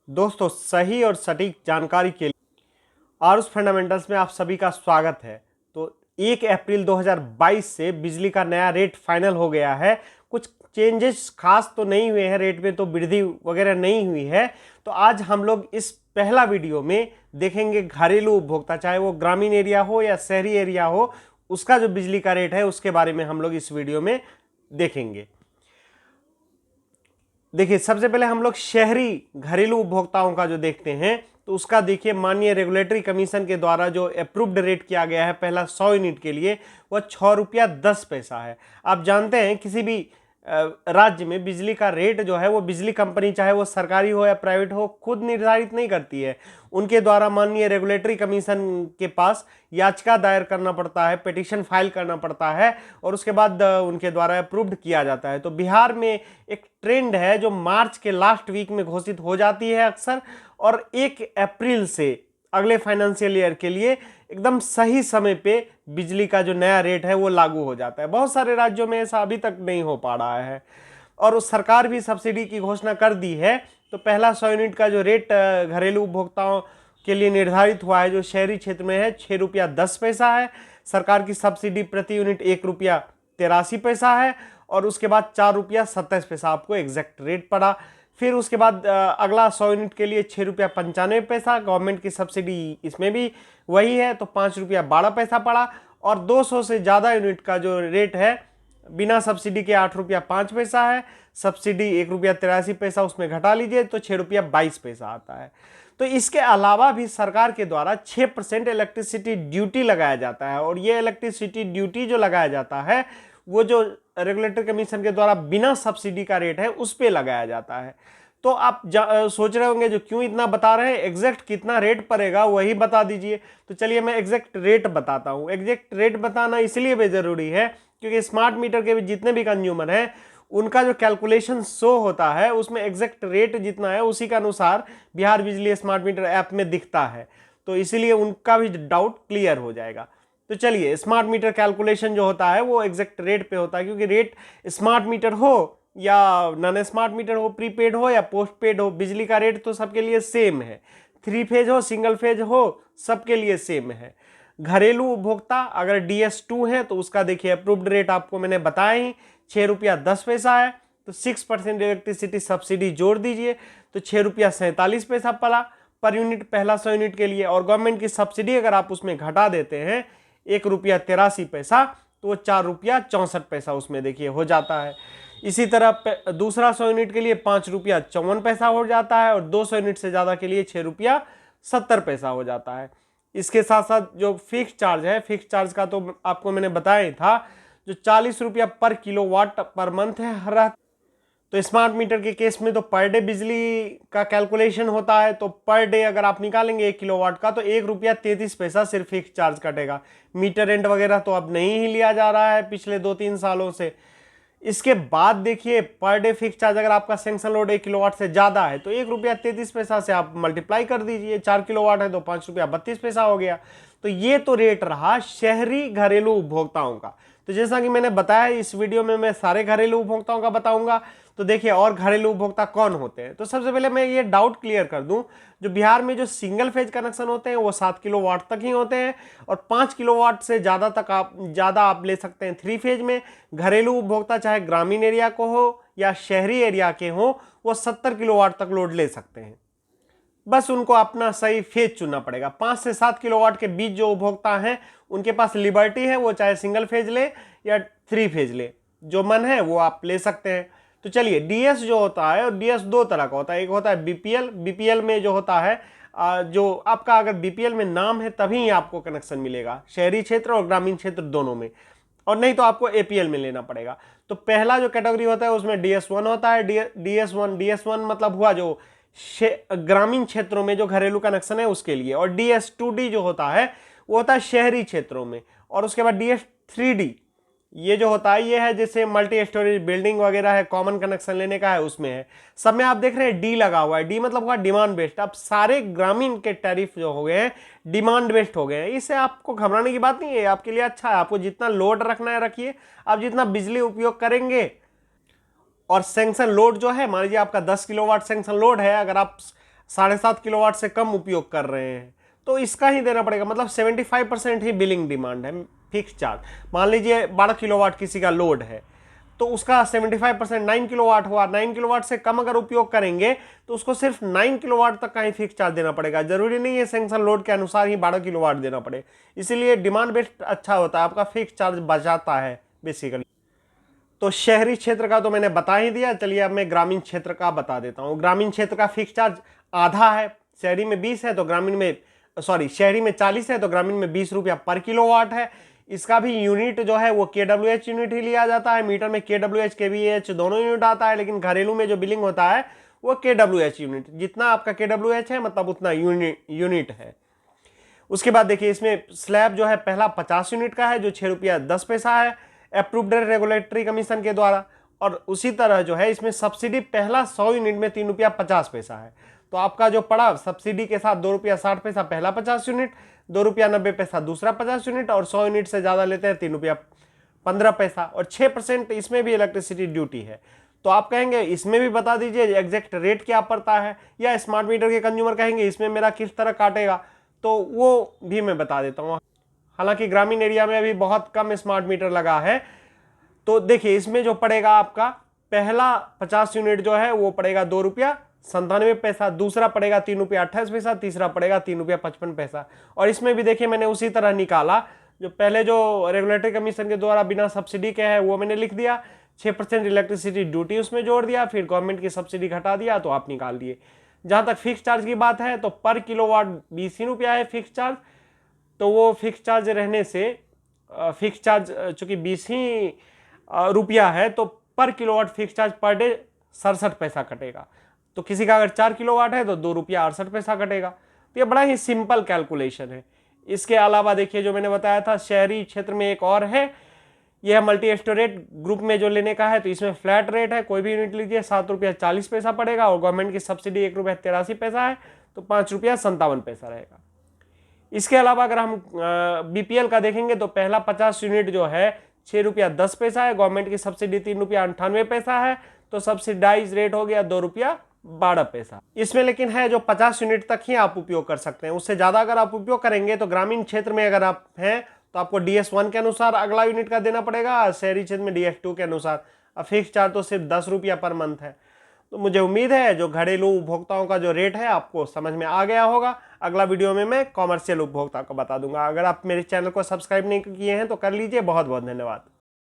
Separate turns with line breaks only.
दोस्तों, सही और सटीक जानकारी के लिए आरुष फंडामेंटल्स में आप सभी का स्वागत है। तो 1 अप्रैल 2022 से बिजली का नया रेट फाइनल हो गया है। कुछ चेंजेस खास तो नहीं हुए हैं, रेट में तो वृद्धि वगैरह नहीं हुई है। तो आज हम लोग इस पहला वीडियो में देखेंगे घरेलू उपभोक्ता, चाहे वो ग्रामीण एरिया हो या शहरी एरिया हो, उसका जो बिजली का रेट है उसके बारे में हम लोग इस वीडियो में देखेंगे। देखिए, सबसे पहले हम लोग शहरी घरेलू उपभोक्ताओं का जो देखते हैं तो उसका देखिए, माननीय रेगुलेटरी कमीशन के द्वारा जो अप्रूव्ड रेट किया गया है पहला 100 यूनिट के लिए, वह 6 रुपया 10 पैसा है। आप जानते हैं किसी भी राज्य में बिजली का रेट जो है वो बिजली कंपनी, चाहे वो सरकारी हो या प्राइवेट हो, खुद निर्धारित नहीं करती है। उनके द्वारा माननीय रेगुलेटरी कमीशन के पास याचिका दायर करना पड़ता है, पिटीशन फाइल करना पड़ता है और उसके बाद उनके द्वारा अप्रूव्ड किया जाता है। तो बिहार में एक ट्रेंड है जो मार्च के लास्ट वीक में घोषित हो जाती है अक्सर, और 1 अप्रैल से अगले फाइनेंशियल ईयर के लिए एकदम सही समय पे बिजली का जो नया रेट है वो लागू हो जाता है। बहुत सारे राज्यों में ऐसा अभी तक नहीं हो पा रहा है और उस सरकार भी सब्सिडी की घोषणा कर दी है। तो पहला 100 यूनिट का जो रेट घरेलू उपभोक्ताओं के लिए निर्धारित हुआ है जो शहरी क्षेत्र में है, 6 रुपया 10 पैसा है। सरकार की सब्सिडी प्रति यूनिट 1 रुपया 83 पैसा है और उसके बाद 4 रुपया 27 पैसा आपको एग्जैक्ट रेट पड़ा। फिर उसके बाद अगला 100 यूनिट के लिए 6 रुपया 95 पैसा, गवर्नमेंट की सब्सिडी इसमें भी वही है, तो 5 रुपया 12 पैसा पड़ा। और 200 से ज़्यादा यूनिट का जो रेट है बिना सब्सिडी के 8 रुपया 5 पैसा है। सब्सिडी 1 रुपया 83 पैसा उसमें घटा लीजिए तो 6 रुपया 22 पैसा आता है। तो इसके अलावा भी सरकार के द्वारा 6% इलेक्ट्रिसिटी ड्यूटी लगाया जाता है और ये इलेक्ट्रिसिटी ड्यूटी जो लगाया जाता है वो जो रेगुलेटरी कमीशन के द्वारा बिना सब्सिडी का रेट है उस पे लगाया जाता है। तो आप सोच रहे होंगे जो क्यों इतना बता रहे हैं, एग्जैक्ट कितना रेट पड़ेगा वही बता दीजिए। तो चलिए मैं एग्जैक्ट रेट बताता हूँ। एग्जैक्ट रेट बताना इसलिए भी जरूरी है क्योंकि स्मार्ट मीटर के भी जितने भी कंज्यूमर हैं उनका जो कैलकुलेशन शो होता है उसमें एग्जैक्ट रेट जितना है उसी के अनुसार बिहार बिजली स्मार्ट मीटर ऐप में दिखता है। तो इसीलिए उनका भी डाउट क्लियर हो जाएगा। तो चलिए, स्मार्ट मीटर कैलकुलेशन जो होता है वो एग्जैक्ट रेट पे होता है, क्योंकि रेट स्मार्ट मीटर हो या नॉन स्मार्ट मीटर हो, प्रीपेड हो या पोस्ट पेड हो, बिजली का रेट तो सबके लिए सेम है। 3 फेज हो, सिंगल फेज हो, सबके लिए सेम है। घरेलू उपभोक्ता अगर DS2 है तो उसका देखिए अप्रूव्ड रेट आपको मैंने बताया ही, 6 रुपया 10 पैसा है। तो 6% इलेक्ट्रिसिटी सब्सिडी जोड़ दीजिए तो 6 रुपया 47 पैसा पड़ा पर यूनिट पहला 100 यूनिट के लिए। और गवर्नमेंट की सब्सिडी अगर आप उसमें घटा देते हैं 1 रुपया 83 पैसा तो वो 4 रुपया 64 पैसा उसमें देखिए हो जाता है। इसी तरह दूसरा 100 यूनिट के लिए 5 रुपया 54 पैसा हो जाता है और 200 यूनिट से ज़्यादा के लिए 6 रुपया 70 पैसा हो जाता है। इसके साथ साथ जो फिक्स चार्ज है, फिक्स चार्ज का तो आपको मैंने बताया ही था, जो 40 रुपया पर किलोवाट पर मंथ है हर। तो स्मार्ट मीटर के केस में तो पर डे बिजली का कैलकुलेशन होता है, तो पर डे अगर आप निकालेंगे 1 किलोवाट का तो 1 रुपया 33 पैसा सिर्फ फिक्स चार्ज कटेगा। मीटर रेंट वगैरह तो अब नहीं ही लिया जा रहा है पिछले 2-3 सालों से। इसके बाद देखिए, पर डे फिक्स चार्ज अगर आपका सेंक्शन लोड 1 किलोवाट से ज़्यादा है तो 1 रुपया 33 पैसा से आप मल्टीप्लाई कर दीजिए, 4 किलोवाट है तो 5 रुपया 32 पैसा हो गया। तो ये तो रेट रहा शहरी घरेलू उपभोक्ताओं का। तो जैसा कि मैंने बताया इस वीडियो में मैं सारे घरेलू उपभोक्ताओं का बताऊंगा। तो देखिए, और घरेलू उपभोक्ता कौन होते हैं, तो सबसे पहले मैं ये डाउट क्लियर कर दूं, जो बिहार में जो सिंगल फेज कनेक्शन होते हैं वो 7 किलोवाट तक ही होते हैं और 5 किलोवाट से ज़्यादा आप ले सकते हैं 3 फेज में। घरेलू उपभोक्ता चाहे ग्रामीण एरिया को हो या शहरी एरिया के हो, वो 70 किलोवाट तक लोड ले सकते हैं। बस उनको अपना सही फेज चुनना पड़ेगा। 5 से 7 किलोवाट के बीच जो उपभोक्ता हैं उनके पास लिबर्टी है, वो चाहे सिंगल फेज ले या 3 फेज ले, जो मन है वो आप ले सकते हैं। तो चलिए, डीएस जो होता है, और डीएस 2 तरह का होता है। एक होता है बीपीएल। बीपीएल में जो होता है जो आपका अगर बीपीएल में नाम है तभी आपको कनेक्शन मिलेगा, शहरी क्षेत्र और ग्रामीण क्षेत्र दोनों में, और नहीं तो आपको एपीएल में लेना पड़ेगा। तो पहला जो कैटेगरी होता है उसमें DS1 होता है। DS1 मतलब हुआ जो ग्रामीण क्षेत्रों में जो घरेलू कनेक्शन है उसके लिए, और DS2D जो होता है वो होता है शहरी क्षेत्रों में। और उसके बाद DS3D ये जो होता है ये है जैसे मल्टी स्टोरेज बिल्डिंग वगैरह है, कॉमन कनेक्शन लेने का है उसमें है। सब में आप देख रहे हैं डी लगा हुआ है। डी मतलब हुआ डिमांड बेस्ड। अब सारे ग्रामीण के टैरिफ जो हो गए हैं डिमांड बेस्ड हो गए हैं। इससे आपको घबराने की बात नहीं है, आपके लिए अच्छा है। आपको जितना लोड रखना है रखिए, आप जितना बिजली उपयोग करेंगे। और सेंक्शन लोड जो है, मान लीजिए आपका 10 किलोवाट सेंक्शन लोड है, अगर आप 7.5 किलोवाट से कम उपयोग कर रहे हैं तो इसका ही देना पड़ेगा। मतलब 75% ही बिलिंग डिमांड है फिक्स चार्ज। मान लीजिए 12 किलोवाट किसी का लोड है तो उसका 75% 9 किलोवाट हुआ। 9 किलोवाट से कम अगर उपयोग करेंगे तो उसको सिर्फ 9 किलोवाट तक का ही फिक्स चार्ज देना पड़ेगा। जरूरी नहीं है सैंक्शन लोड के अनुसार ही 12 किलोवाट देना पड़े। इसीलिए डिमांड बेस्ड अच्छा होता है, आपका फिक्स चार्ज बचाता है बेसिकली। तो शहरी क्षेत्र का तो मैंने बता ही दिया। चलिए अब मैं ग्रामीण क्षेत्र का बता देता हूँ। ग्रामीण क्षेत्र का फिक्स चार्ज आधा है, शहरी में 20 है तो ग्रामीण में शहरी में 40 है तो ग्रामीण में 20 रुपया पर किलोवाट है। इसका भी यूनिट जो है वो KWH यूनिट ही लिया जाता है। मीटर में KWH KVH दोनों यूनिट आता है, लेकिन घरेलू में जो बिलिंग होता है वो KWH यूनिट। जितना आपका KWH है मतलब उतना यूनिट है। उसके बाद देखिए इसमें स्लैब जो है पहला 50 यूनिट का है जो 6 रुपया 10 पैसा है अप्रूव्ड रेगुलेटरी कमीशन के द्वारा। और उसी तरह जो है इसमें सब्सिडी पहला 100 यूनिट में 3 रुपया 50 पैसा है। तो आपका जो पड़ा सब्सिडी के साथ 2 रुपया 60 पैसा पहला 50 यूनिट, 2 रुपया 90 पैसा दूसरा 50 यूनिट, और 100 यूनिट से ज़्यादा लेते हैं 3 रुपया 15 पैसा, और 6% इसमें भी इलेक्ट्रिसिटी ड्यूटी है। तो आप कहेंगे इसमें भी बता दीजिए एग्जैक्ट रेट क्या पड़ता है, या स्मार्ट मीटर के कंज्यूमर कहेंगे इसमें मेरा किस तरह काटेगा, तो वो भी मैं बता देता हूँ। हालांकि ग्रामीण एरिया में अभी बहुत कम स्मार्ट मीटर लगा है। तो देखिए इसमें जो पड़ेगा आपका पहला 50 यूनिट जो है वो पड़ेगा 2 रुपया 97 पैसा, दूसरा पड़ेगा 3 रुपया 28 पैसा, तीसरा पड़ेगा 3 रुपया 55 पैसा। और इसमें भी देखिए मैंने उसी तरह निकाला, जो पहले जो रेगुलेटरी कमीशन के द्वारा बिना सब्सिडी के है वो मैंने लिख दिया, 6% इलेक्ट्रिसिटी ड्यूटी उसमें जोड़ दिया, फिर गवर्नमेंट की सब्सिडी घटा दिया, तो आप निकाल दिए। जहां तक फिक्स चार्ज की बात है तो पर किलोवाट 20 ही रुपया है फिक्स चार्ज। तो वो फिक्स चार्ज रहने से फिक्स चार्ज चूंकि 20 ही रुपया है तो पर kilowatt fix charge per day 67 पैसा कटेगा। तो किसी का अगर 4 किलोवाट है तो 2 रुपया 68 पैसा कटेगा। तो ये बड़ा ही सिंपल कैलकुलेशन है। इसके अलावा देखिए जो मैंने बताया था शहरी क्षेत्र में एक और है, यह मल्टी स्टोरेज ग्रुप में जो लेने का है तो इसमें फ्लैट रेट है, कोई भी यूनिट लीजिए 7 रुपया 40 पैसा पड़ेगा, और गवर्नमेंट की सब्सिडी 1 रुपया 83 पैसा है तो 5 रुपया 57 पैसा रहेगा। इसके अलावा अगर हम BPL का देखेंगे तो पहला 50 यूनिट जो है 6 रुपया 10 पैसा है, गवर्नमेंट की सब्सिडी 3 रुपया 98 पैसा है, तो सब्सिडाइज रेट हो गया 2 रुपया 12 पैसा। इसमें लेकिन है जो 50 यूनिट तक ही आप उपयोग कर सकते हैं, उससे ज़्यादा अगर आप उपयोग करेंगे तो ग्रामीण क्षेत्र में अगर आप हैं तो आपको DS1 के अनुसार अगला यूनिट का देना पड़ेगा, शहरी क्षेत्र में DS2 के अनुसार। अब फिक्स चार्ज तो सिर्फ 10 रुपया पर मंथ है। तो मुझे उम्मीद है जो घरेलू उपभोक्ताओं का जो रेट है आपको समझ में आ गया होगा। अगला वीडियो में मैं कॉमर्शियल उपभोक्ता को बता दूंगा। अगर आप मेरे चैनल को सब्सक्राइब नहीं किए हैं तो कर लीजिए। बहुत बहुत धन्यवाद।